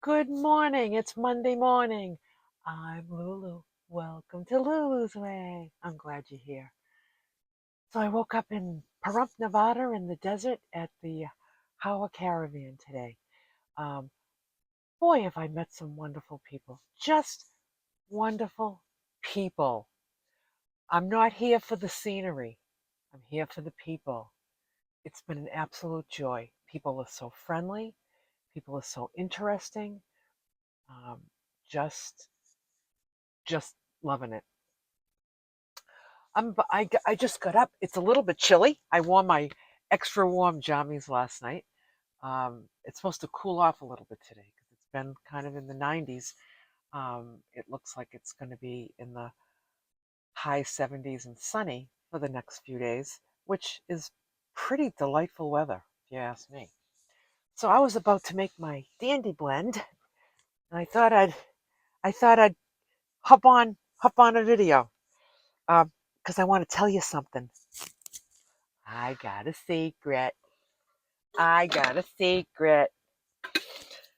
Good morning. It's Monday morning. I'm Lulu. Welcome to Lulu's Way. I'm glad you're here. So I woke up in Pahrump, Nevada in the desert at the Hawa Caravan today. Um, Boy, have I met some wonderful people. Just wonderful people. I'm not here for the scenery. I'm here for the people. It's been an absolute joy. People are so friendly. People are so interesting. Um, just just loving it. I just got up. It's a little bit chilly. I wore my extra warm jammies last night. It's supposed to cool off a little bit today because it's been kind of in the 90s. It looks like it's going to be in the high 70s and sunny for the next few days, which is pretty delightful weather, if you ask me. So I was about to make my dandy blend, and I thought I'd hop on a video because I want to tell you something. I got a secret. I got a secret.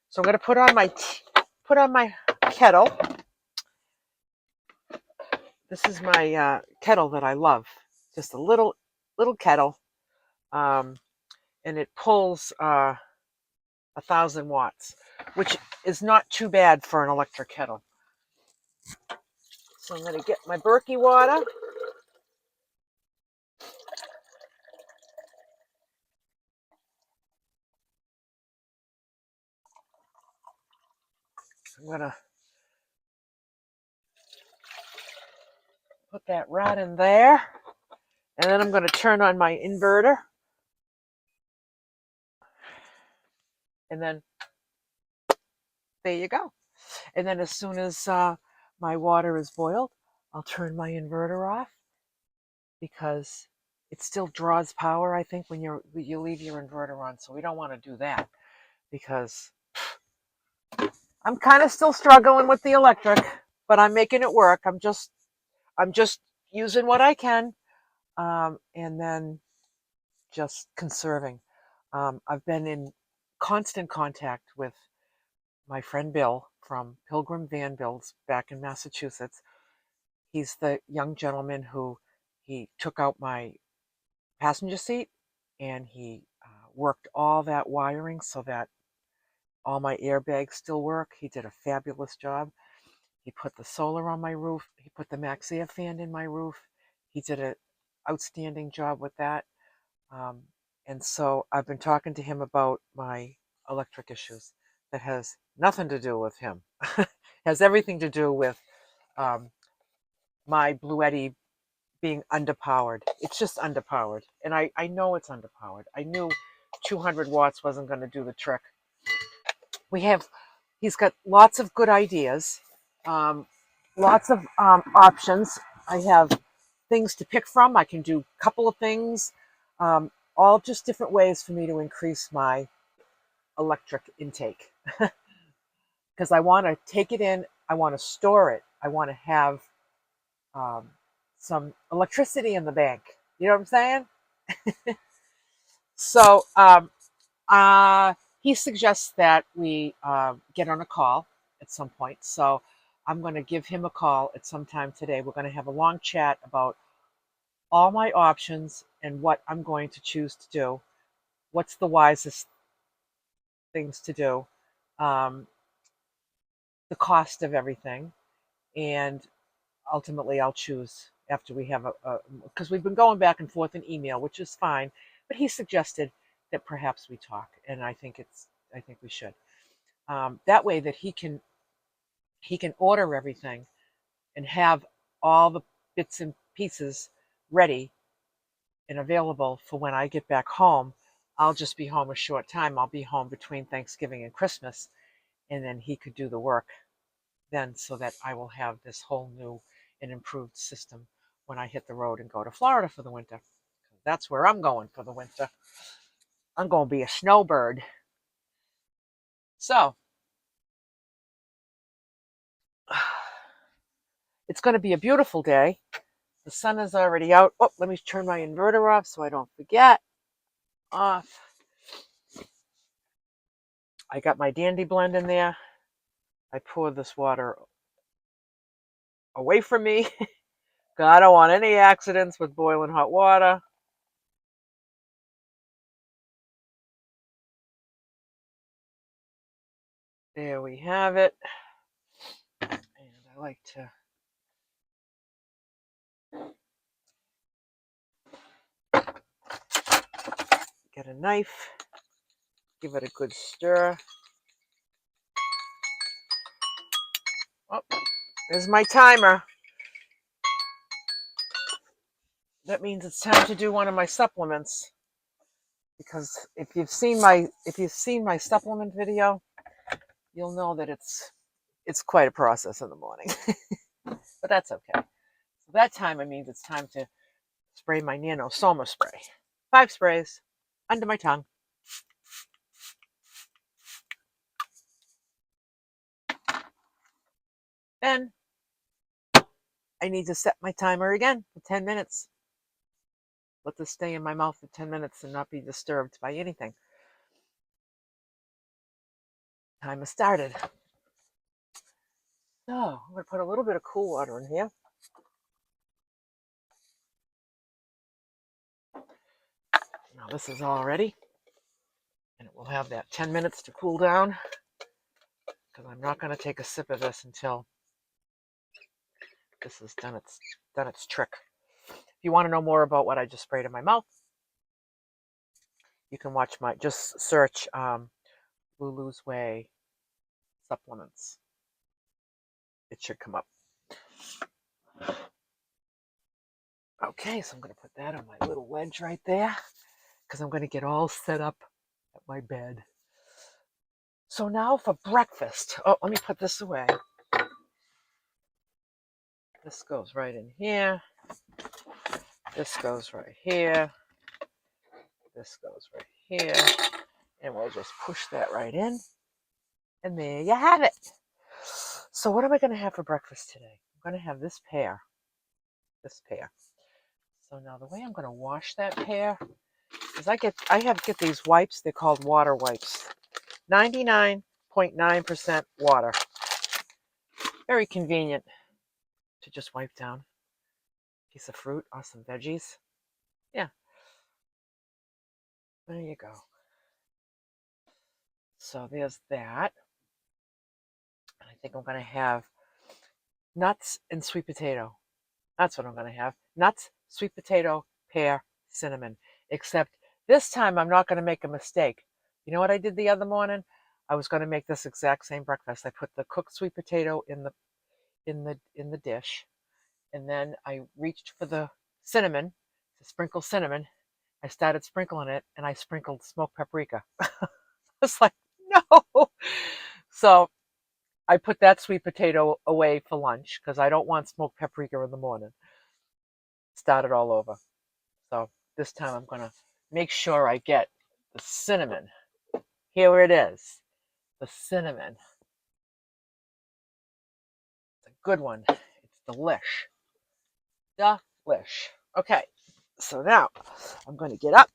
So I'm gonna put on my kettle. This is my kettle that I love. Just a little kettle, um, and it pulls 1,000 watts, which is not too bad for an electric kettle. So I'm gonna get my Berkey water. I'm gonna put that right in there, and then I'm gonna turn on my inverter, and then there you go. And then as soon as my water is boiled, I'll turn my inverter off because it still draws power, I think, when you leave your inverter on. So we don't want to do that because I'm kind of still struggling with the electric, but I'm making it work. I'm just using what I can, and then just conserving. I've been in constant contact with my friend Bill from Pilgrim Van Builds back in Massachusetts. He's the young gentleman who he took out my passenger seat and he worked all that wiring so that all my airbags still work. He did a fabulous job. He put the solar on my roof. He put the Max Air fan in my roof. He did an outstanding job with that. Um, and so I've been talking to him about my electric issues. That has nothing to do with him. Has everything to do with um, my Bluetti being underpowered. It's just underpowered. And I know it's underpowered. I knew 200 watts wasn't going to do the trick. He's got lots of good ideas, um, lots of options. I have things to pick from. I can do a couple of things, all just different ways for me to increase my electric intake. Because I want to take it in, I want to store it, I want to have um, some electricity in the bank. You know what I'm saying? So he suggests that we get on a call at some point. So I'm going to give him a call at some time today. We're going to have a long chat about all my options and what I'm going to choose to do. What's the wisest things to do? Um, the cost of everything, and ultimately I'll choose after we have because we've been going back and forth in email, which is fine. But he suggested that perhaps we talk, and I think we should. That way that he can order everything and have all the bits and pieces ready and available for when I get back home. I'll just be home a short time. I'll be home between Thanksgiving and Christmas, and then he could do the work then so that I will have this whole new and improved system when I hit the road and go to Florida for the winter. That's where I'm going for the winter. I'm going to be a snowbird. So it's going to be a beautiful day. The sun is already out. Oh, let me turn my inverter off so I don't forget. Off. I got my dandy blend in there. I pour this water away from me. I don't want any accidents with boiling hot water. There we have it. And I like to get a knife, give it a good stir. Oh, there's my timer. That means it's time to do one of my supplements. Because if you've seen my supplement video, you'll know that it's quite a process in the morning. But that's okay. So that time it means it's time to spray my Nanosoma spray. 5 sprays under my tongue. Then I need to set my timer again for 10 minutes. Let this stay in my mouth for 10 minutes and not be disturbed by anything. Timer started. So I'm going to put a little bit of cool water in here. Now this is all ready. And it will have that 10 minutes to cool down. Because I'm not going to take a sip of this until this has done its trick. If you want to know more about what I just sprayed in my mouth, you can just search Lulu's Way supplements. It should come up. Okay, so I'm going to put that on my little wedge right there because I'm going to get all set up at my bed. So now for breakfast. Oh, let me put this away. This goes right in here. This goes right here. This goes right here. And we'll just push that right in. And there you have it. So what am I going to have for breakfast today? I'm going to have this pear. This pear. So now the way I'm going to wash that pear is I get these wipes. They're called water wipes. 99.9% water. Very convenient to just wipe down a piece of fruit or some veggies. Yeah. There you go. So there's that. I think I'm going to have nuts and sweet potato. That's what I'm going to have. Nuts, sweet potato, pear, cinnamon. Except this time I'm not going to make a mistake. You know what I did the other morning? I was going to make this exact same breakfast. I put the cooked sweet potato in the dish, and then I reached for the cinnamon to sprinkle cinnamon. I started sprinkling it, and I sprinkled smoked paprika. It's like, no. So I put that sweet potato away for lunch because I don't want smoked paprika in the morning. Start it all over. So this time I'm going to make sure I get the cinnamon. Here it is. The cinnamon. It's a good one. It's delish. Delish. Okay. So now I'm going to get up.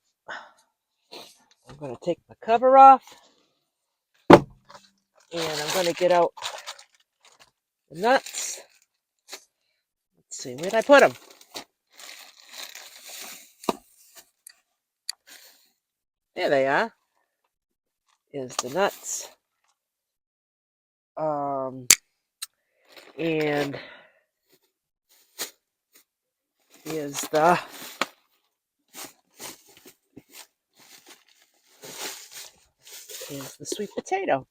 I'm going to take the cover off. And I'm going to get out the nuts. Let's see, where'd I put them? There they are. Is the nuts. And here's the sweet potato.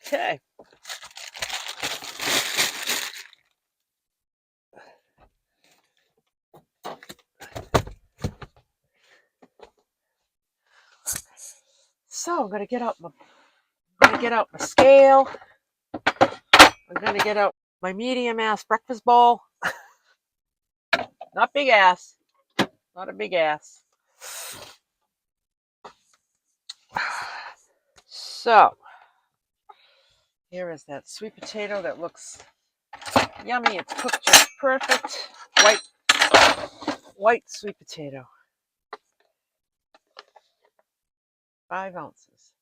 Okay. So I'm gonna get out my scale. I'm gonna get out my medium ass breakfast bowl. Not big ass. Not a big ass. So here is that sweet potato that looks yummy. It's cooked just perfect. White sweet potato. 5 ounces.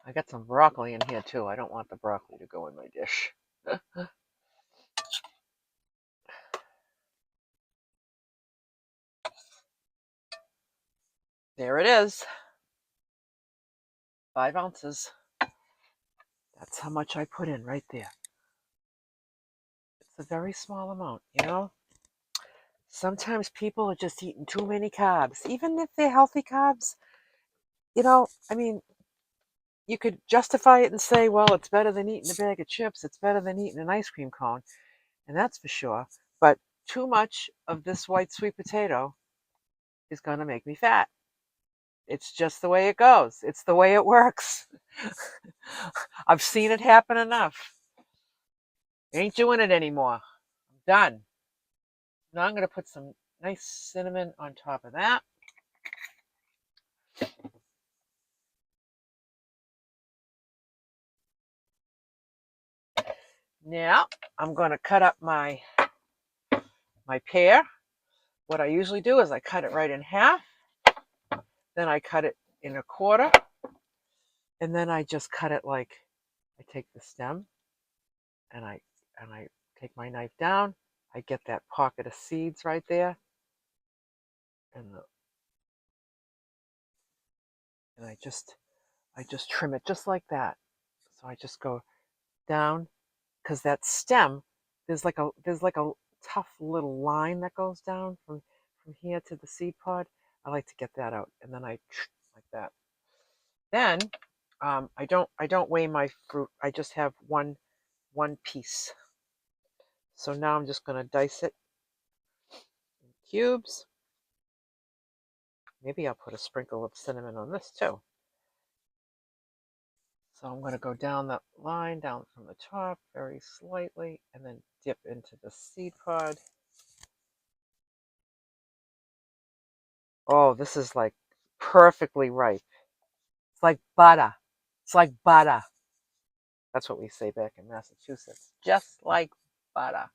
I got some broccoli in here too. I don't want the broccoli to go in my dish. There it is. 5 ounces. That's how much I put in right there. It's a very small amount, you know? Sometimes people are just eating too many carbs. Even if they're healthy carbs, you know, I mean, you could justify it and say, well, it's better than eating a bag of chips. It's better than eating an ice cream cone. And that's for sure. But too much of this white sweet potato is going to make me fat. It's just the way it goes. It's the way it works. I've seen it happen enough. Ain't doing it anymore. I'm done. Now I'm going to put some nice cinnamon on top of that. Now I'm going to cut up my pear. What I usually do is I cut it right in half. Then I cut it in a quarter. And then I just cut it like, I take the stem and I take my knife down. I get that pocket of seeds right there. And I just trim it just like that. So I just go down, because that stem, there's like a tough little line that goes down from here to the seed pod. I like to get that out, and then I like that. Then I don't weigh my fruit. I just have one piece. So now I'm just going to dice it in cubes. Maybe I'll put a sprinkle of cinnamon on this too. So I'm going to go down the line, down from the top very slightly, and then dip into the seed pod. Oh, this is like perfectly ripe. It's like butter. It's like butter. That's what we say back in Massachusetts. Just like butter.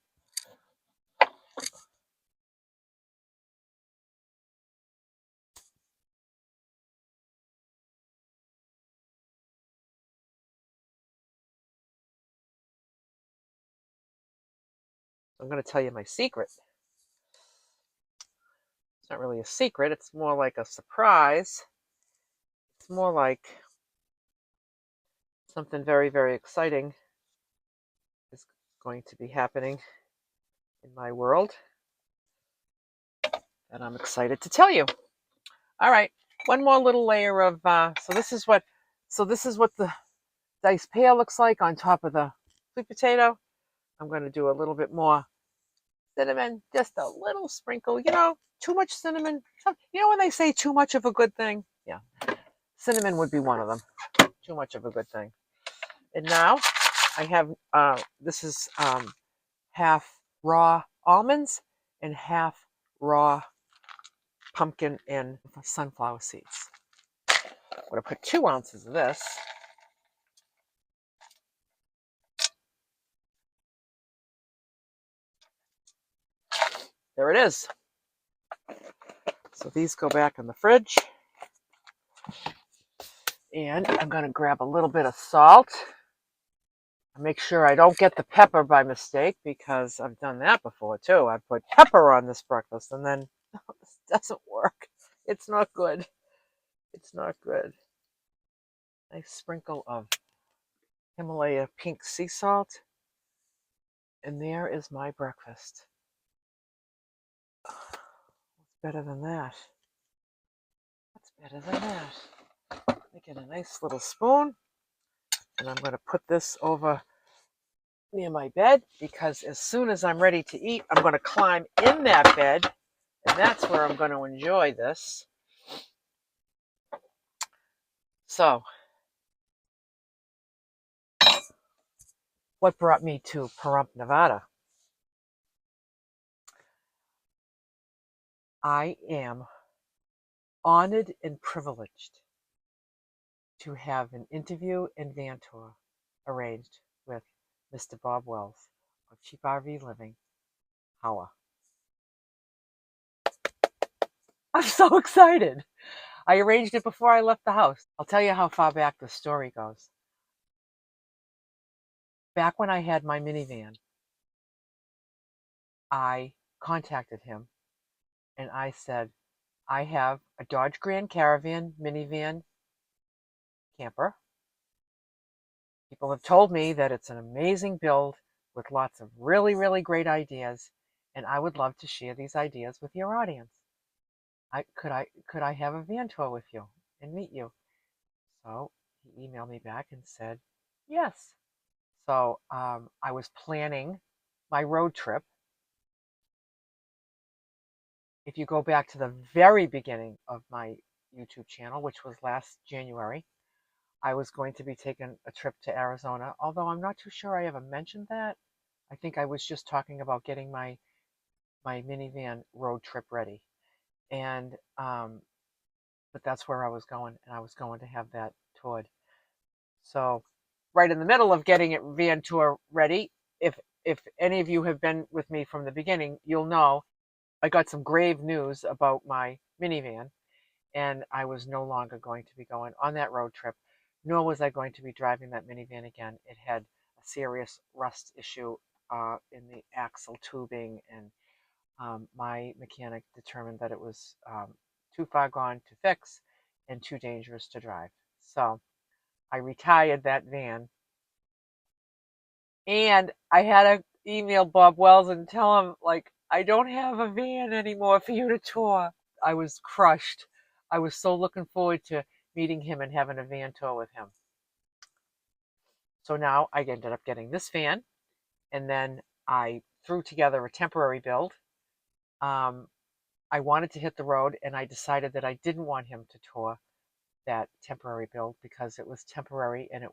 I'm going to tell you my secret. It's not really a secret. It's more like a surprise. It's more like something very, very exciting is going to be happening in my world. And I'm excited to tell you. All right. One more little layer of, so this is what the diced pear looks like on top of the sweet potato. I'm going to do a little bit more cinnamon, just a little sprinkle. You know, too much cinnamon. You know when they say too much of a good thing? Yeah, cinnamon would be one of them. Too much of a good thing. And now I have, this is half raw almonds and half raw pumpkin and sunflower seeds. I'm going to put 2 ounces of this. There it is. So these go back in the fridge. And I'm going to grab a little bit of salt. Make sure I don't get the pepper by mistake, because I've done that before too. I put pepper on this breakfast and then this doesn't work. It's not good. It's not good. Nice sprinkle of Himalaya pink sea salt. And there is my breakfast. What's better than that? What's better than that? I get a nice little spoon, and I'm going to put this over near my bed, because as soon as I'm ready to eat, I'm going to climb in that bed, and that's where I'm going to enjoy this. So, what brought me to Pahrump, Nevada? I am honored and privileged to have an interview and van tour arranged with Mr. Bob Wells of Cheap RV Living, Howa. I'm so excited. I arranged it before I left the house. I'll tell you how far back the story goes. Back when I had my minivan, I contacted him and I said, I have a Dodge Grand Caravan minivan camper. People have told me that it's an amazing build with lots of really, really great ideas, and I would love to share these ideas with your audience. Could I have a van tour with you and meet you? So he emailed me back and said, yes. So I was planning my road trip. If you go back to the very beginning of my YouTube channel, which was last January, I was going to be taking a trip to Arizona, although I'm not too sure I ever mentioned that. I think I was just talking about getting my minivan road trip ready. And but that's where I was going, and I was going to have that toured. So right in the middle of getting it van tour ready, if any of you have been with me from the beginning, you'll know I got some grave news about my minivan, and I was no longer going to be going on that road trip, nor was I going to be driving that minivan again. It had a serious rust issue in the axle tubing, and my mechanic determined that it was too far gone to fix and too dangerous to drive. So I retired that van, and I had to email Bob Wells and tell him, like, I don't have a van anymore for you to tour. I was crushed. I was so looking forward to meeting him and having a van tour with him. So now I ended up getting this van, and then I threw together a temporary build. I wanted to hit the road, and I decided that I didn't want him to tour that temporary build because it was temporary and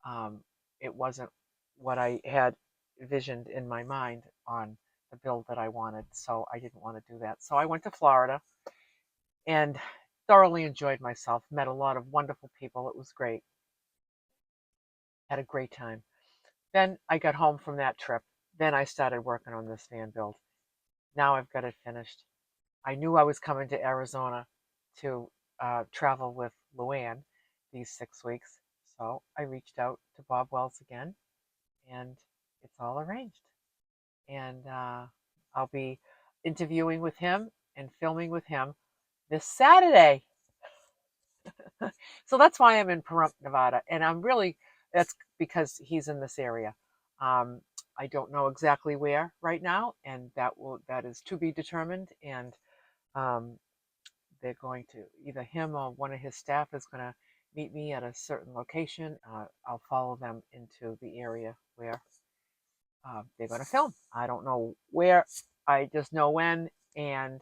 um, it wasn't what I had envisioned in my mind on the build that I wanted. So I didn't want to do that. So I went to Florida and thoroughly enjoyed myself. Met a lot of wonderful people. It was great. Had a great time. Then I got home from that trip. Then I started working on this van build. Now I've got it finished. I knew I was coming to Arizona to travel with Luann these 6 weeks. So I reached out to Bob Wells again, and it's all arranged. And I'll be interviewing with him and filming with him this Saturday. So that's why I'm in Pahrump, Nevada. And that's because he's in this area. I don't know exactly where right now, and that is to be determined. And um, they're going to, either him or one of his staff is going to meet me at a certain location. I'll follow them into the area where they're going to film. I don't know where, I just know when, and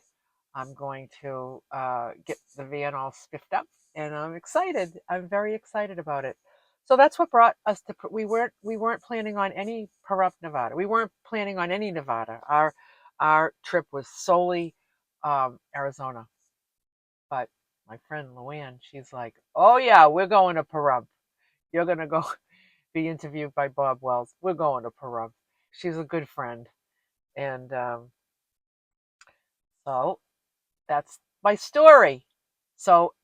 I'm going to get the van all spiffed up, and I'm excited. I'm very excited about it. So that's what brought us to. We weren't planning on any Pahrump, Nevada. We weren't planning on any Nevada. Our trip was solely Arizona. But my friend Luann, she's like, "Oh yeah, we're going to Pahrump. You're gonna go be interviewed by Bob Wells. We're going to Pahrump." She's a good friend, and so that's my story. So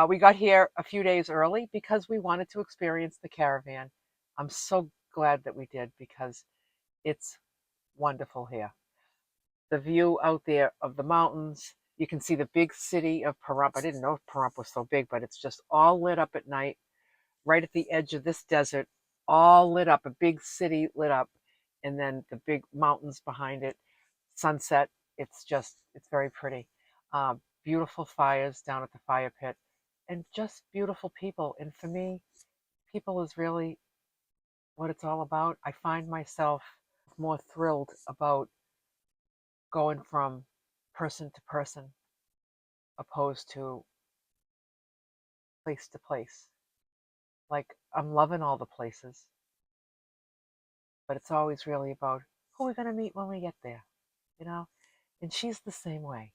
we got here a few days early because we wanted to experience the caravan. I'm so glad that we did because it's wonderful here. The view out there of the mountains. You can see the big city of Pahrump. I didn't know Pahrump was so big, but it's just all lit up at night, right at the edge of this desert, all lit up, a big city lit up, and then the big mountains behind it, sunset. It's very pretty. Beautiful fires down at the fire pit, and just beautiful people. And for me, people is really what it's all about. I find myself more thrilled about going from person to person opposed to place to place. Like, I'm loving all the places, but it's always really about who we're going to meet when we get there, you know? And she's the same way.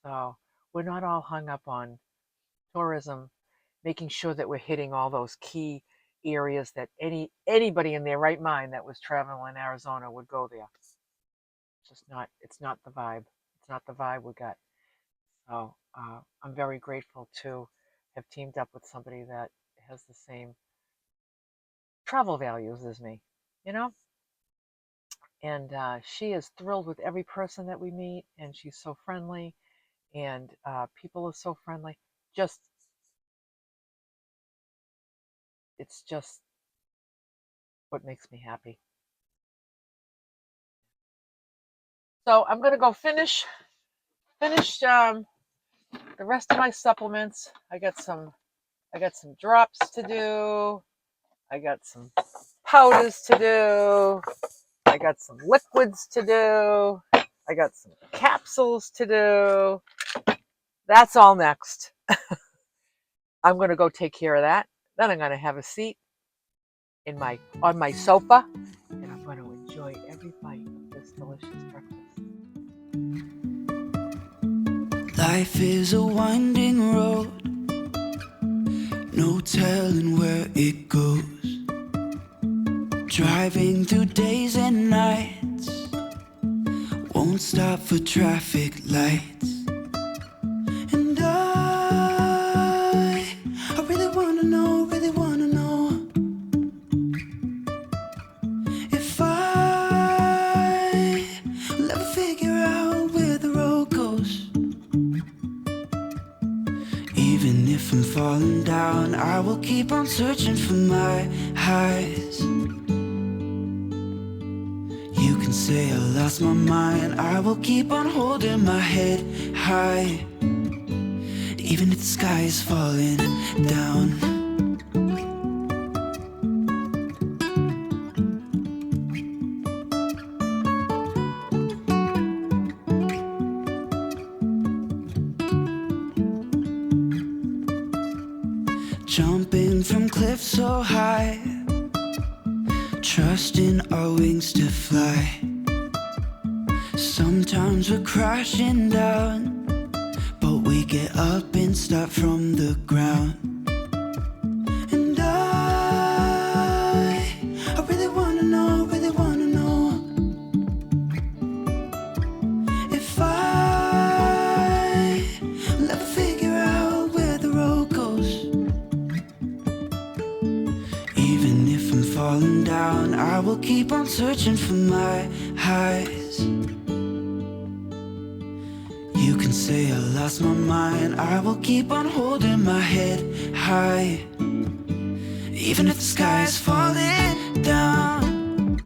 So we're not all hung up on tourism making sure that we're hitting all those key areas that anybody in their right mind that was traveling in Arizona would go there. It's not the vibe. It's not the vibe we got. So I'm very grateful to have teamed up with somebody that has the same travel values as me, you know? And she is thrilled with every person that we meet, and she's so friendly, and people are so friendly. Just, it's just what makes me happy. So I'm gonna go finish the rest of my supplements. I got some drops to do. I got some powders to do. I got some liquids to do. I got some capsules to do. That's all next. I'm going to go take care of that. Then I'm going to have a seat on my sofa, and I'm going to enjoy every bite of this delicious breakfast. Life is a winding road, no telling where it goes. Driving through days and nights, won't stop for traffic lights. And I really wanna know if I will ever figure out where the road goes. Even if I'm falling down, I will keep on searching for my highs. You can say I lost my mind, I will keep on holding my head high, even if the sky is falling down. Jumping from cliffs so high, trusting our wings to fly. Sometimes we're crashing down, but we get up and start from the ground. And I really wanna know if I will ever figure out where the road goes. Even if I'm falling down, I will keep on searching for my highs. You can say I lost my mind, I will keep on holding my head high, even if the sky is falling